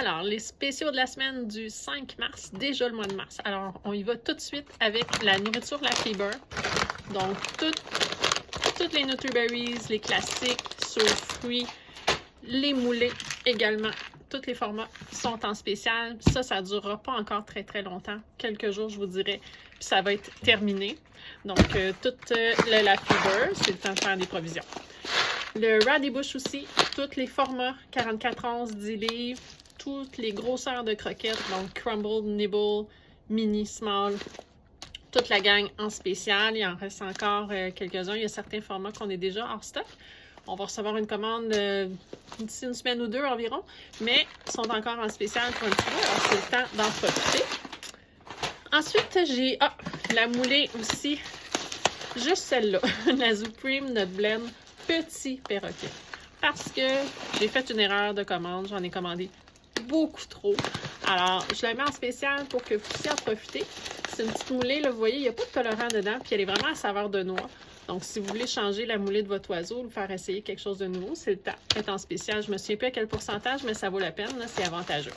Alors, les spéciaux de la semaine du 5 mars, déjà le mois de mars. Alors, on y va tout de suite avec la nourriture La Fibre. Donc, toutes les Nutriberries, les classiques, sur fruits, les moulets également. Tous les formats sont en spécial. Ça ne durera pas encore très très longtemps. Quelques jours, je vous dirais. Puis ça va être terminé. Donc, toute La Fibre, c'est le temps de faire des provisions. Le Raddy Bush aussi, tous les formats, 44 onces, 10 livres, toutes les grosseurs de croquettes, donc crumble, nibble, mini, small, toute la gang en spécial. Il en reste encore quelques-uns. Il y a certains formats qu'on est déjà hors stock. On va recevoir une commande d'ici une semaine ou deux environ, mais ils sont encore en spécial pour un petit peu, alors c'est le temps d'en profiter. Ensuite, j'ai la moulée aussi, juste celle-là, la Supreme Nut Blend Petit Perroquet. Parce que j'ai fait une erreur de commande, j'en ai commandé beaucoup trop. Alors, je la mets en spécial pour que vous puissiez en profiter. C'est une petite moulée, là, vous voyez, il n'y a pas de colorant dedans, puis elle est vraiment à saveur de noix. Donc, si vous voulez changer la moulée de votre oiseau, le faire essayer quelque chose de nouveau, c'est le temps. Elle est en spécial, je ne me souviens plus à quel pourcentage, mais ça vaut la peine, c'est avantageux.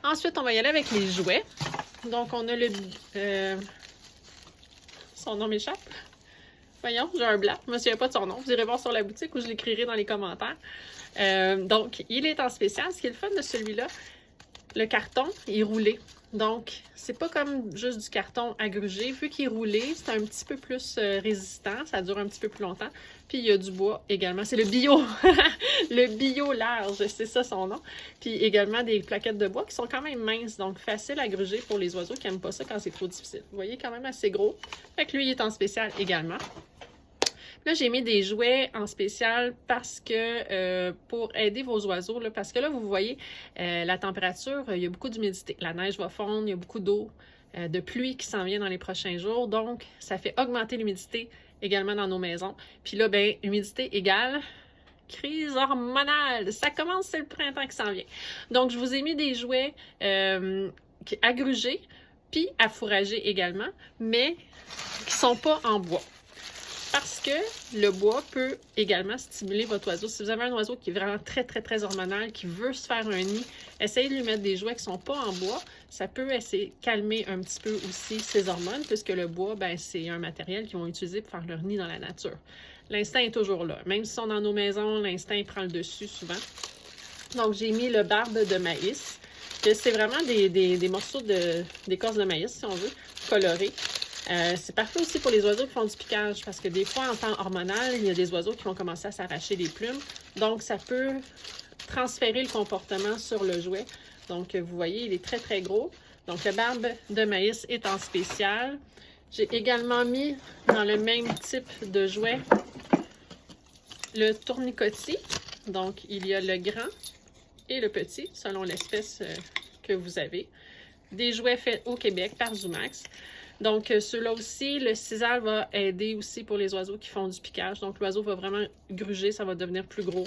Ensuite, on va y aller avec les jouets. Donc, on a le... son nom m'échappe. Voyons, j'ai un blanc. Je ne me souviens pas de son nom. Vous irez voir sur la boutique ou je l'écrirai dans les commentaires. Donc, il est en spécial. Ce qui est le fun de celui-là, le carton est roulé. Donc, c'est pas comme juste du carton agrugé. Vu qu'il est roulé, c'est un petit peu plus résistant. Ça dure un petit peu plus longtemps. Puis, il y a du bois également. C'est le bio. Le bio large, c'est ça son nom. Puis, également des plaquettes de bois qui sont quand même minces. Donc, facile à gruger pour les oiseaux qui n'aiment pas ça quand c'est trop difficile. Vous voyez, quand même assez gros. Fait que lui, il est en spécial également. Là, j'ai mis des jouets en spécial parce que pour aider vos oiseaux, là, parce que là, vous voyez, la température, il y a beaucoup d'humidité. La neige va fondre, il y a beaucoup d'eau, de pluie qui s'en vient dans les prochains jours. Donc, ça fait augmenter l'humidité également dans nos maisons. Puis là, ben, humidité égale crise hormonale. Ça commence, c'est le printemps qui s'en vient. Donc, je vous ai mis des jouets agrugés, puis à fourrager également, mais qui ne sont pas en bois. Parce que le bois peut également stimuler votre oiseau. Si vous avez un oiseau qui est vraiment très, très, très hormonal, qui veut se faire un nid, essayez de lui mettre des jouets qui ne sont pas en bois. Ça peut essayer de calmer un petit peu aussi ses hormones, puisque le bois, ben, c'est un matériel qu'ils vont utiliser pour faire leur nid dans la nature. L'instinct est toujours là. Même si on est dans nos maisons, l'instinct prend le dessus souvent. Donc, j'ai mis le barbe de maïs. C'est vraiment des morceaux d'écorce de maïs, si on veut, colorés. C'est parfait aussi pour les oiseaux qui font du piquage parce que des fois, en temps hormonal, il y a des oiseaux qui vont commencer à s'arracher les plumes. Donc, ça peut transférer le comportement sur le jouet. Donc, vous voyez, il est très, très gros. Donc, le barbe de maïs est en spécial. J'ai également mis dans le même type de jouet le tournicotis. Donc, il y a le grand et le petit, selon l'espèce que vous avez. Des jouets faits au Québec par Zumax. Donc, ceux-là aussi, le sisal va aider aussi pour les oiseaux qui font du piquage. Donc, l'oiseau va vraiment gruger, ça va devenir plus gros.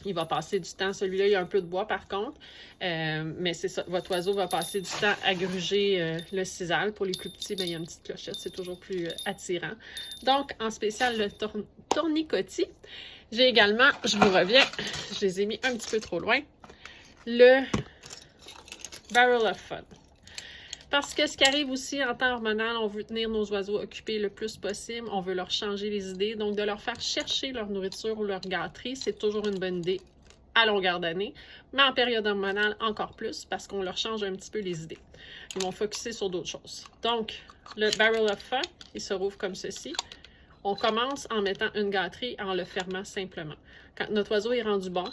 Il va passer du temps. Celui-là, il y a un peu de bois par contre. Mais c'est ça, votre oiseau va passer du temps à gruger le sisal. Pour les plus petits, bien, il y a une petite clochette, c'est toujours plus attirant. Donc, en spécial, le tournicotis. J'ai également, je vous reviens, je les ai mis un petit peu trop loin, le Barrel of Fun. Parce que ce qui arrive aussi en temps hormonal, on veut tenir nos oiseaux occupés le plus possible, on veut leur changer les idées, donc de leur faire chercher leur nourriture ou leur gâterie, c'est toujours une bonne idée à longueur d'année, mais en période hormonale encore plus parce qu'on leur change un petit peu les idées. Ils vont focusser sur d'autres choses. Donc, le Barrel of Fun, il se rouvre comme ceci. On commence en mettant une gâterie en le fermant simplement. Quand notre oiseau est rendu bon,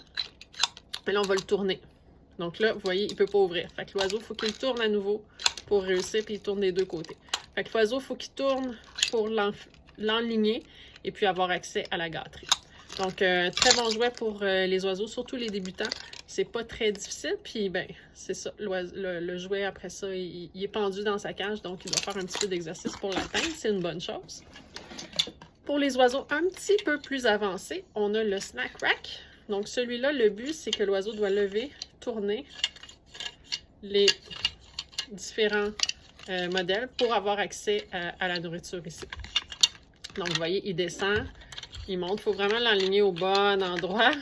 là, on va le tourner. Donc là, vous voyez, il ne peut pas ouvrir. Fait que l'oiseau, il faut qu'il tourne à nouveau pour réussir, puis il tourne des deux côtés. Fait que l'oiseau, il faut qu'il tourne pour l'enligner et puis avoir accès à la gâterie. Donc, très bon jouet pour les oiseaux, surtout les débutants. C'est pas très difficile, puis ben, c'est ça. Le jouet, après ça, il est pendu dans sa cage, donc il doit faire un petit peu d'exercice pour l'atteindre. C'est une bonne chose. Pour les oiseaux un petit peu plus avancés, on a le Snack Rack. Donc, celui-là, le but, c'est que l'oiseau doit lever, tourner les différents modèles pour avoir accès à la nourriture ici. Donc, vous voyez, il descend, il monte. Il faut vraiment l'aligner au bon endroit.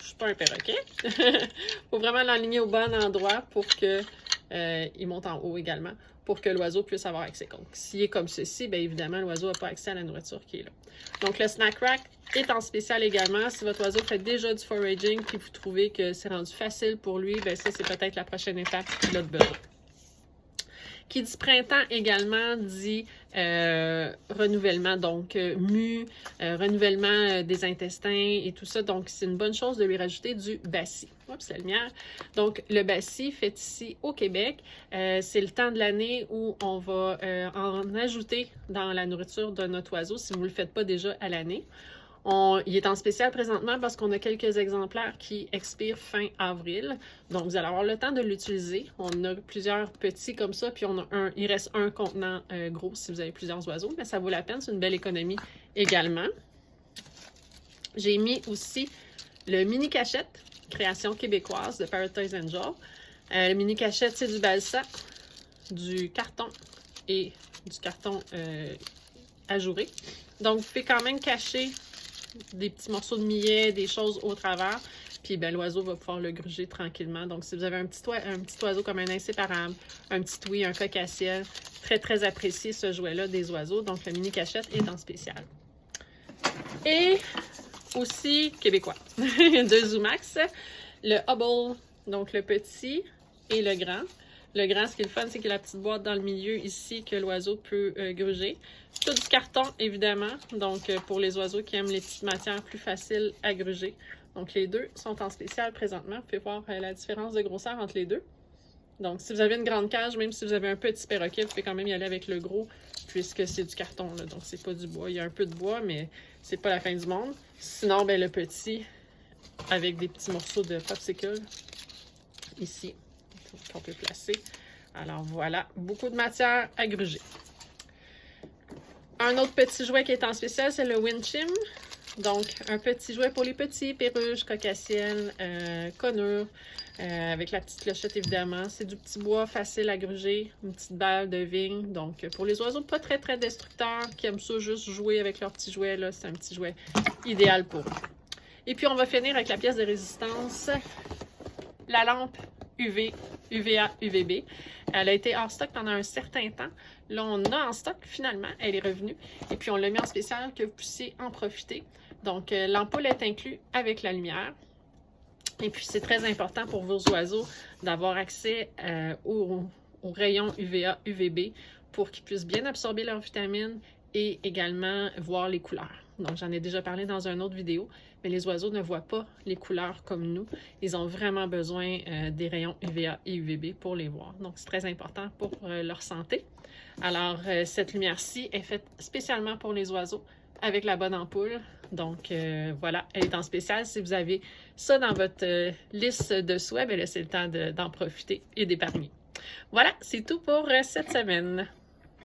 touche pas un perroquet. Il faut vraiment l'aligner au bon endroit pour que il monte en haut également, pour que l'oiseau puisse avoir accès. Donc, s'il est comme ceci, bien évidemment, l'oiseau n'a pas accès à la nourriture qui est là. Donc, le snack rack est en spécial également. Si votre oiseau fait déjà du foraging et vous trouvez que c'est rendu facile pour lui, bien ça, c'est peut-être la prochaine étape qu'il a de besoin. Qui dit printemps également dit renouvellement, donc renouvellement des intestins et tout ça. Donc, c'est une bonne chose de lui rajouter du bassi. Oups, la lumière. Donc, le bassi fait ici au Québec. C'est le temps de l'année où on va en ajouter dans la nourriture de notre oiseau si vous ne le faites pas déjà à l'année. Il est en spécial présentement parce qu'on a quelques exemplaires qui expirent fin avril. Donc, vous allez avoir le temps de l'utiliser. On a plusieurs petits comme ça, puis il reste un contenant gros si vous avez plusieurs oiseaux, mais ça vaut la peine. C'est une belle économie également. J'ai mis aussi le mini cachette, création québécoise de Parrottoys Angel. Le mini cachette, c'est du balsa, du carton et du carton ajouré. Donc, vous pouvez quand même cacher des petits morceaux de millet, des choses au travers, puis ben, l'oiseau va pouvoir le gruger tranquillement. Donc, si vous avez un petit oiseau comme un inséparable, un petit ouïe, un coq-à-ciel, très, très apprécié ce jouet-là des oiseaux. Donc, le mini cachette est en spécial. Et aussi québécois, de Zoomax, le Hubble, donc le petit et le grand. Le grand, ce qui est le fun, c'est qu'il y a la petite boîte dans le milieu ici que l'oiseau peut gruger. Tout du carton, évidemment, donc pour les oiseaux qui aiment les petites matières plus faciles à gruger. Donc les deux sont en spécial présentement. Vous pouvez voir la différence de grosseur entre les deux. Donc si vous avez une grande cage, même si vous avez un petit perroquet, vous pouvez quand même y aller avec le gros, puisque c'est du carton, là, donc c'est pas du bois. Il y a un peu de bois, mais c'est pas la fin du monde. Sinon, ben, le petit, avec des petits morceaux de popsicle, ici, qu'on peut placer. Alors voilà, beaucoup de matière à gruger. Un autre petit jouet qui est en spécial, c'est le Winchim. Donc, un petit jouet pour les petits, perruches, coq-à-ciel, conures, avec la petite clochette évidemment. C'est du petit bois facile à gruger, une petite balle de vigne. Donc, pour les oiseaux pas très très destructeurs, qui aiment ça juste jouer avec leurs petits jouets, là, c'est un petit jouet idéal pour eux. Et puis, on va finir avec la pièce de résistance, la lampe UVA, UVB. Elle a été hors stock pendant un certain temps. Là, on a en stock, finalement, elle est revenue. Et puis, on l'a mis en spécial que vous puissiez en profiter. Donc, l'ampoule est inclue avec la lumière. Et puis, c'est très important pour vos oiseaux d'avoir accès aux rayons UVA, UVB pour qu'ils puissent bien absorber leurs vitamines et également voir les couleurs. Donc, j'en ai déjà parlé dans une autre vidéo, mais les oiseaux ne voient pas les couleurs comme nous. Ils ont vraiment besoin des rayons UVA et UVB pour les voir. Donc, c'est très important pour leur santé. Alors, cette lumière-ci est faite spécialement pour les oiseaux avec la bonne ampoule. Donc, voilà, elle est en spécial. Si vous avez ça dans votre liste de souhaits, bien là, c'est le temps d'en profiter et d'épargner. Voilà, c'est tout pour cette semaine.